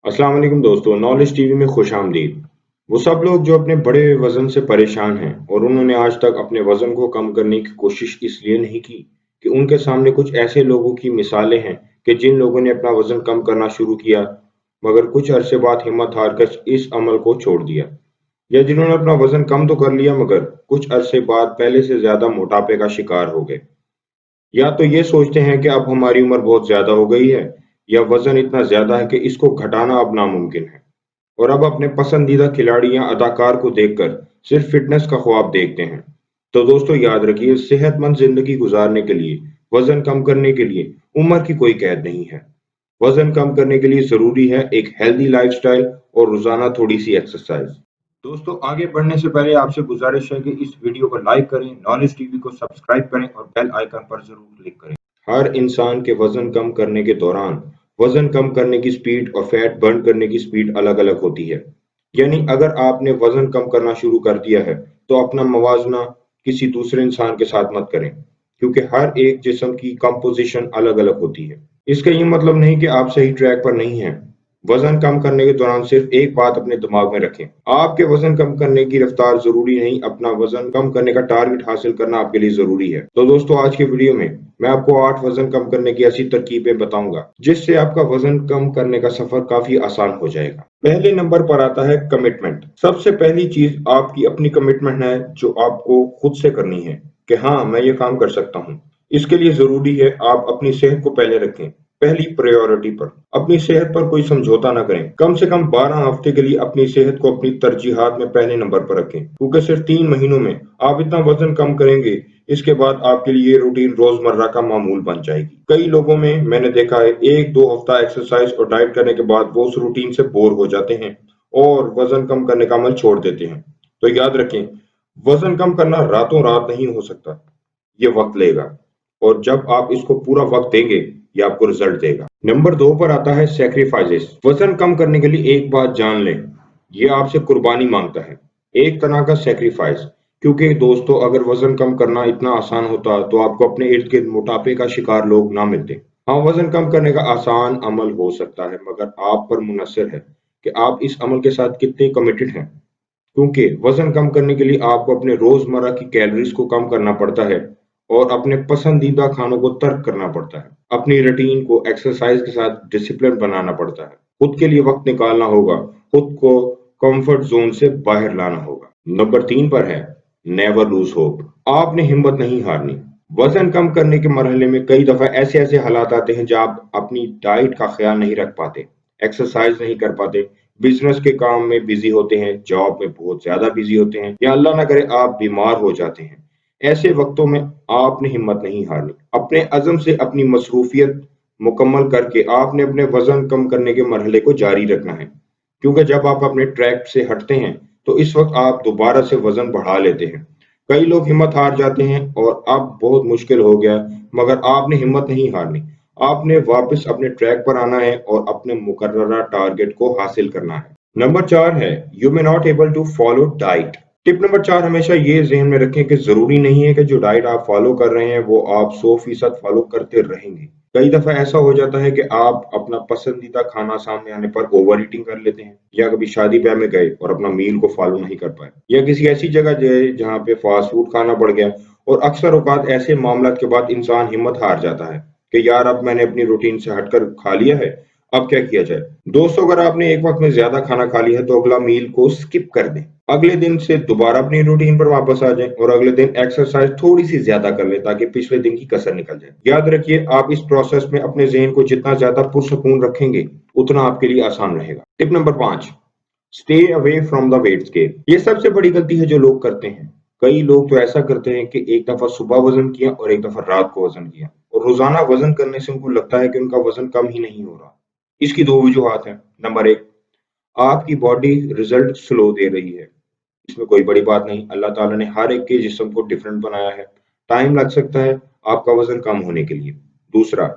अस्सलाम वालेकुम दोस्तों, नॉलेज टीवी में खुश आमदीद। वो सब लोग जो अपने बड़े वजन से परेशान हैं और उन्होंने आज तक अपने वजन को कम करने की कोशिश इसलिए नहीं की कि उनके सामने कुछ ऐसे लोगों की मिसालें हैं कि जिन लोगों ने अपना वजन कम करना शुरू किया मगर कुछ अरसे बाद हिम्मत हार कर इस अमल को छोड़ दिया, या जिन्होंने अपना वजन कम तो कर लिया मगर कुछ अरसे बाद पहले से ज्यादा मोटापे का शिकार हो गए। या तो ये सोचते हैं कि अब हमारी उम्र बहुत ज़्यादा हो गई है, या वज़न इतना ज़्यादा है कि इसको घटाना अब नामुमकिन है, और अब अपने पसंदीदा खिलाड़ी या अदाकार को देखकर सिर्फ फ़िटनेस का ख्वाब देखते हैं। तो दोस्तों याद रखिए, सेहतमंद ज़िंदगी गुज़ारने के लिए, वज़न कम करने के लिए उम्र की कोई कैद नहीं है। वज़न कम करने के लिए ज़रूरी है एक हेल्दी लाइफ़स्टाइल और रोज़ाना थोड़ी-सी एक्सरसाइज़। दोस्तों आगे बढ़ने से पहले आपसे गुजारिश है कि इस वीडियो को लाइक करें, नॉलेज टीवी को सब्सक्राइब करें और बेल आइकन पर जरूर क्लिक करें। हर इंसान के वजन कम करने के दौरान वजन कम करने की स्पीड और फैट बर्न करने की स्पीड अलग-अलग होती है। यानी अगर आपने वजन कम करना शुरू कर दिया है, तो अपना मवाजना किसी दूसरे इंसान के साथ मत करें, क्योंकि हर एक जिस्म की कंपोजिशन अलग-अलग होती है। इसका ये मतलब नहीं कि आप सही ट्रैक पर नहीं हैं। वजन कम करने के दौरान सिर्फ एक बात अपने दिमाग में रखें, आपके वजन कम करने की रफ्तार जरूरी नहीं, अपना वजन कम करने का टारगेट हासिल करना आपके लिए जरूरी है। तो दोस्तों आज के वीडियो में मैं आपको 8 वजन कम करने की ऐसी तरकीबें बताऊंगा जिससे आपका वजन कम करने का सफर काफी आसान हो जाएगा। पहले नंबर पर आता है कमिटमेंट। सबसे पहली चीज आपकी अपनी कमिटमेंट है जो आपको खुद से करनी है कि हाँ मैं ये काम कर सकता हूँ। इसके लिए जरूरी है आप अपनी सेहत को पहले रखें, पहली प्रायोरिटी पर। अपनी सेहत पर कोई समझौता ना करें। कम से कम 12 हफ्ते के लिए अपनी सेहत को अपनी तरजीहात में पहले नंबर पर रखें, क्योंकि सिर्फ 3 महीनों में आप इतना वजन कम करेंगे, इसके बाद आपके लिए ये रूटीन रोजमर्रा का मामूल बन जाएगी। कई लोगों में मैंने देखा है 1-2 हफ्ता एक्सरसाइज और डाइट करने के बाद वो उस रूटीन से बोर हो जाते हैं और वजन कम करने का अमल छोड़ देते हैं। तो याद रखें, वजन कम करना रातों रात नहीं हो सकता, ये वक्त लेगा, और जब आप इसको पूरा वक्त देंगे ये आपको रिजल्ट देगा। नंबर 2 पर आता है सैक्रिफाइसेस। वजन कम करने के लिए एक बात जान लें, ये आपसे कुर्बानी मांगता है, एक तरह का सैक्रिफाइस। क्योंकि दोस्तों अगर वजन कम करना इतना आसान होता तो आपको अपने इर्द गिर्द मोटापे का शिकार लोग ना मिलते। हाँ, वजन कम करने का आसान अमल हो सकता है, मगर आप पर मुनहसर है कि आप इस अमल के साथ कितने कमिटेड हैं। क्योंकि वजन कम करने के लिए आपको अपने रोजमर्रा की कैलोरीज को कम करना पड़ता है और अपने पसंदीदा खानों को तर्क करना पड़ता है। अपनी रूटीन को एक्सरसाइज के साथ डिसिप्लिन बनाना पड़ता है। खुद के लिए वक्त निकालना होगा, खुद को कंफर्ट जोन से बाहर लाना होगा। नंबर 3 पर है नेवर लूज होप। आपने हिम्मत नहीं हारनी। वजन कम करने के मरहले में कई दफा ऐसे हालात आते हैं जब आप अपनी डाइट का ख्याल नहीं रख पाते, एक्सरसाइज नहीं कर पाते, बिजनेस के काम में बिजी होते हैं, जॉब में बहुत ज्यादा बिजी होते हैं, या अल्लाह ना करे आप बीमार हो जाते हैं। ऐसे वक्तों में आपने हिम्मत नहीं हारनी। अपने अज़म से अपनी मसरूफियत मुकम्मल करके आपने अपने वजन कम करने के मरहले को जारी रखना है, क्योंकि जब आप अपने ट्रैक से हटते हैं तो इस वक्त आप दोबारा से वजन बढ़ा लेते हैं। कई लोग हिम्मत हार जाते हैं और अब बहुत मुश्किल हो गया, मगर आपने हिम्मत नहीं हारनी। आपने वापस अपने ट्रैक पर आना है और अपने मुकर्ररा टारगेट को हासिल करना है। नंबर 4 है you may not able to follow diet. Tip number 4, हमेशा ये ज़हन में रखें कि ज़रूरी नहीं है कि जो डाइट आप फॉलो कर रहे हैं वो आप 100% फॉलो करते रहेंगे। कई दफ़ा ऐसा हो जाता है कि आप अपना पसंदीदा खाना सामने आने पर ओवर ईटिंग कर लेते हैं, या कभी शादी ब्याह में गए और अपना मील को फॉलो नहीं कर पाए, या किसी ऐसी जगह गए जहाँ पे फास्ट फूड खाना पड़ गया, और अक्सर औकात ऐसे मामलात के बाद इंसान हिम्मत हार जाता है कि यार अब मैंने अपनी रूटीन से हटकर खा लिया है, अब क्या किया जाए। दोस्तों अगर आपने एक वक्त में ज्यादा खाना खा लिया है तो अगला मील को स्किप कर दें, अगले दिन से दोबारा अपनी रूटीन पर वापस आ जाएं और अगले दिन एक्सरसाइज थोड़ी सी ज्यादा कर लें ताकि पिछले दिन की कसर निकल जाए। याद रखिए, आप इस प्रोसेस में अपने जहन को जितना ज्यादा पुरसकून रखेंगे उतना आपके लिए आसान रहेगा। Tip number 5, stay away from the weight scale. ये सबसे बड़ी गलती है जो लोग करते हैं। कई लोग तो ऐसा करते हैं कि एक दफा सुबह वजन किया और एक दफा रात को वजन किया, और रोजाना वजन करने से उनको लगता है कि उनका वजन कम ही नहीं हो रहा। इसकी दो वजूहात हैं। नंबर 1, आपकी बॉडी रिजल्ट स्लो दे रही है। इसमें कोई बड़ी बात नहीं, अल्लाह ताला ने हर एक के जिस्म को डिफरेंट बनाया है। टाइम लग सकता है आपका वजन कम होने के लिए। दूसरा,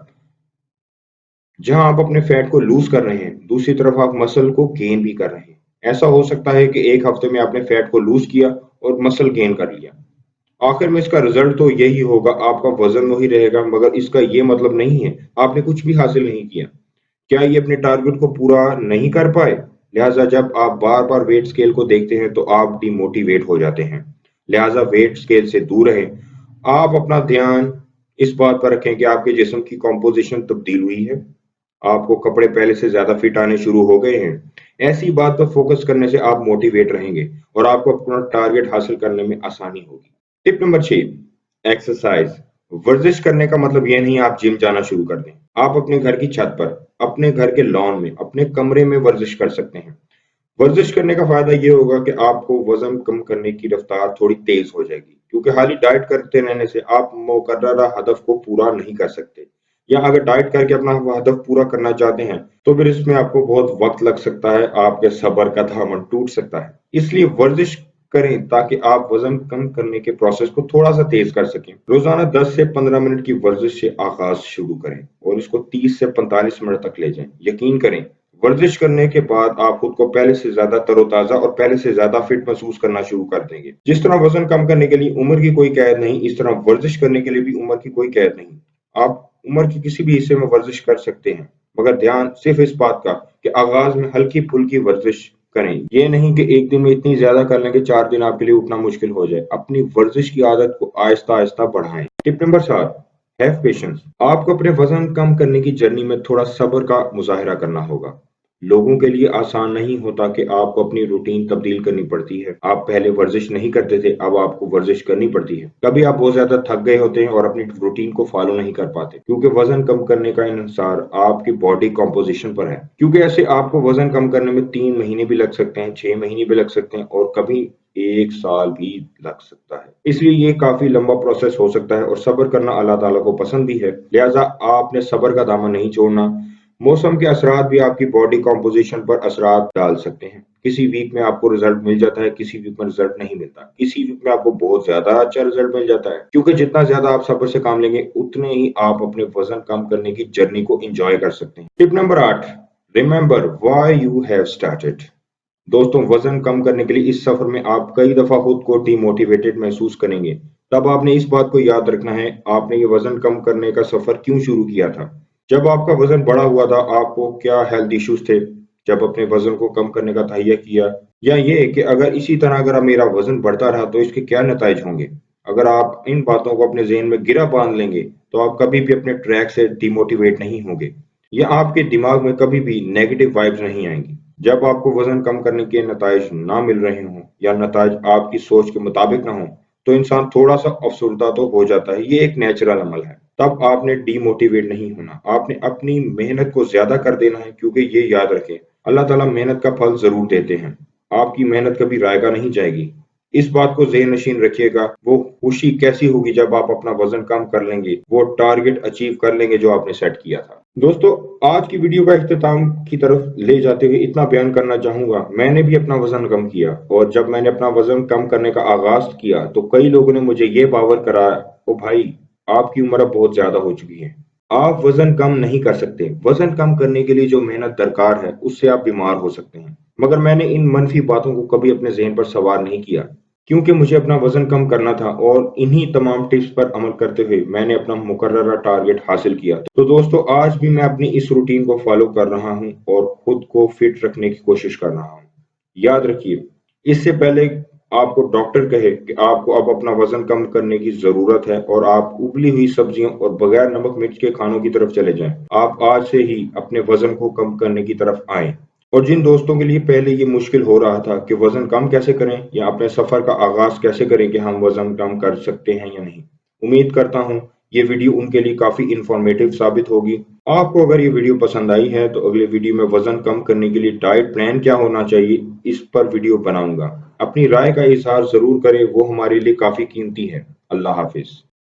जहां आप अपने फैट को लूज कर रहे हैं, दूसरी तरफ आप मसल को गेन भी कर रहे हैं। ऐसा हो सकता है कि एक हफ्ते में आपने फैट को लूज किया और मसल गेन कर लिया। आखिर में इसका रिजल्ट तो यही होगा, आपका वजन वही रहेगा, मगर इसका ये मतलब नहीं है आपने कुछ भी हासिल नहीं किया। क्या ये अपने टारगेट को पूरा नहीं कर पाए? लिहाजा जब आप बार-बार वेट स्केल को देखते हैं तो आप डिमोटिवेट हो जाते हैं। लिहाजा वेट स्केल से दूर रहें। आप अपना ध्यान इस बात पर रखें कि आपके जिस्म की कॉम्पोजिशन तब्दील हुई है। आपको कपड़े पहले से ज़्यादा फिट आने शुरू हो गए हैं। ऐसी बात पर फोकस करने से आप मोटिवेट रहेंगे और आपको अपना टारगेट हासिल करने में आसानी होगी। Tip number 6, exercise. वर्जिश करने का मतलब ये नहीं आप जिम जाना शुरू कर दें। आप अपने घर की छत पर, अपने घर के लॉन में, अपने कमरे में वर्जिश कर सकते हैं। वर्जिश करने का फायदा ये होगा कि आपको वजन कम करने की रफ्तार थोड़ी तेज हो जाएगी, क्योंकि खाली डाइट करते रहने से आप मुकर्ररा हदफ को पूरा नहीं कर सकते। या अगर डाइट करके अपना वो हदफ पूरा करना चाहते हैं तो फिर इसमें आपको बहुत वक्त लग सकता है, आपके सब्र का दामन टूट सकता है। इसलिए वर्जिश करें ताकि आप वजन कम करने के प्रोसेस को थोड़ा सा तेज कर सकें। रोजाना 10 से 15 मिनट की वर्जिश से आगाज शुरू करें और इसको 30 से 45 मिनट तक ले जाएं। यकीन करें, वर्जिश करने के बाद आप खुद को पहले से ज्यादा तरोताजा और पहले से ज्यादा फिट महसूस करना शुरू कर देंगे। जिस तरह वजन कम करने के लिए उम्र की कोई कैद नहीं, इस तरह वर्जिश करने के लिए भी उम्र की कोई कैद नहीं। आप उम्र के किसी भी हिस्से में वर्जिश कर सकते हैं, मगर ध्यान सिर्फ इस बात का कि आगाज में हल्की फुल्की वर्जिश करें। ये नहीं कि एक दिन में इतनी ज्यादा कर लें कि 4 दिन आपके लिए उठना मुश्किल हो जाए। अपनी वर्जिश की आदत को आहिस्ता आहिस्ता बढ़ाएं। Tip number 7, have patience. आपको अपने वजन कम करने की जर्नी में थोड़ा सब्र का मुजाहिरा करना होगा। लोगों के लिए आसान नहीं होता कि आपको अपनी रूटीन तब्दील करनी पड़ती है। आप पहले वर्जिश नहीं करते थे, अब आपको वर्जिश करनी पड़ती है। कभी आप बहुत ज्यादा थक गए होते हैं और अपनी रूटीन को फॉलो नहीं कर पाते, क्योंकि वजन कम करने का इन्हिसार आपकी बॉडी कॉम्पोजिशन पर है। क्योंकि ऐसे आपको वजन कम करने में 3 महीने भी लग सकते हैं, 6 महीने भी लग सकते हैं और कभी 1 साल भी लग सकता है। इसलिए ये काफी लंबा प्रोसेस हो सकता है और सब्र करना अल्लाह ताला को पसंद भी है। लिहाजा आपने सब्र का दामन नहीं छोड़ना। मौसम के असरात भी आपकी बॉडी कॉम्पोजिशन पर असरात डाल सकते हैं। किसी वीक में आपको रिजल्ट मिल जाता है, किसी वीक में रिजल्ट नहीं मिलता। किसी वीक में आपको बहुत ज्यादा अच्छा रिजल्ट मिल जाता है, क्योंकि जितना ज्यादा आप सब्र से काम लेंगे उतने ही आप अपने वजन कम करने की जर्नी को एंजॉय कर सकते हैं। Tip number 8, remember why you have started. दोस्तों, वजन कम करने के लिए इस सफर में आप कई दफा खुद को डिमोटिवेटेड महसूस करेंगे। तब आपने इस बात को याद रखना है, आपने ये वजन कम करने का सफर क्यों शुरू किया था। जब आपका वजन बढ़ा हुआ था, आपको क्या हेल्थ इश्यूज थे? जब अपने वजन को कम करने का तहैया किया, या ये कि अगर इसी तरह अगर मेरा वजन बढ़ता रहा तो इसके क्या नतीजे होंगे। अगर आप इन बातों को अपने जहन में गिरा बांध लेंगे तो आप कभी भी अपने ट्रैक से डिमोटिवेट नहीं होंगे या आपके दिमाग में कभी भी नेगेटिव वाइब्स नहीं आएंगी। जब आपको वजन कम करने के नताइज ना मिल रहे हों या नताइज आपकी सोच के मुताबिक ना हो, तो इंसान थोड़ा सा अफसरदा तो हो जाता है। ये एक नेचुरल अमल है। तब आपने डिमोटिवेट नहीं होना, आपने अपनी मेहनत को ज्यादा कर देना है, क्योंकि ये याद रखें, अल्लाह ताला मेहनत का फल जरूर देते हैं। आपकी मेहनत कभी रायगा नहीं जाएगी। इस बात को ज़हन नशीन रखिएगा। वो खुशी कैसी होगी जब आप अपना वजन कम कर लेंगे, वो टारगेट अचीव कर लेंगे जो आपने सेट किया था। दोस्तों, आज की वीडियो का इख्तिताम की तरफ ले जाते हुए इतना बयान करना चाहूंगा, मैंने भी अपना वजन कम किया और जब मैंने अपना वजन कम करने का आगाज किया तो कई लोगों ने मुझे ये बावर कराया, ओ भाई, आपकी उम्र अब बहुत ज्यादा हो चुकी है, आप वजन कम नहीं कर सकते। वजन कम करने के लिए जो मेहनत दरकार है उससे आप बीमार हो सकते हैं। मगर मैंने इन मनफी बातों को कभी अपने ज़हन पर सवार नहीं किया, क्योंकि मुझे अपना वजन कम करना था और इन्हीं तमाम टिप्स पर अमल करते हुए मैंने अपना मुकर्ररा टारगेट हासिल किया। तो दोस्तों, आज भी मैं अपनी इस रूटीन को फॉलो कर रहा हूं और खुद को फिट रखने की कोशिश कर रहा हूं। याद रखिए, इससे पहले आपको डॉक्टर कहे कि आपको अब अपना वजन कम करने की जरूरत है और आप उबली हुई सब्जियों और बगैर नमक मिर्च के खानों की तरफ चले जाएं, आप आज से ही अपने वजन को कम करने की तरफ आएं। और जिन दोस्तों के लिए पहले ये मुश्किल हो रहा था कि वजन कम कैसे करें या अपने सफर का आगाज कैसे करें कि हम वजन कम कर सकते हैं या नहीं, उम्मीद करता हूं ये वीडियो उनके लिए काफी इंफॉर्मेटिव साबित होगी। आपको अगर ये वीडियो पसंद आई है तो अगले वीडियो में वजन कम करने के लिए डाइट प्लान क्या होना चाहिए, इस पर वीडियो बनाऊंगा। अपनी राय का इजहार जरूर करें, वो हमारे लिए काफी कीमती है। अल्लाह हाफिज।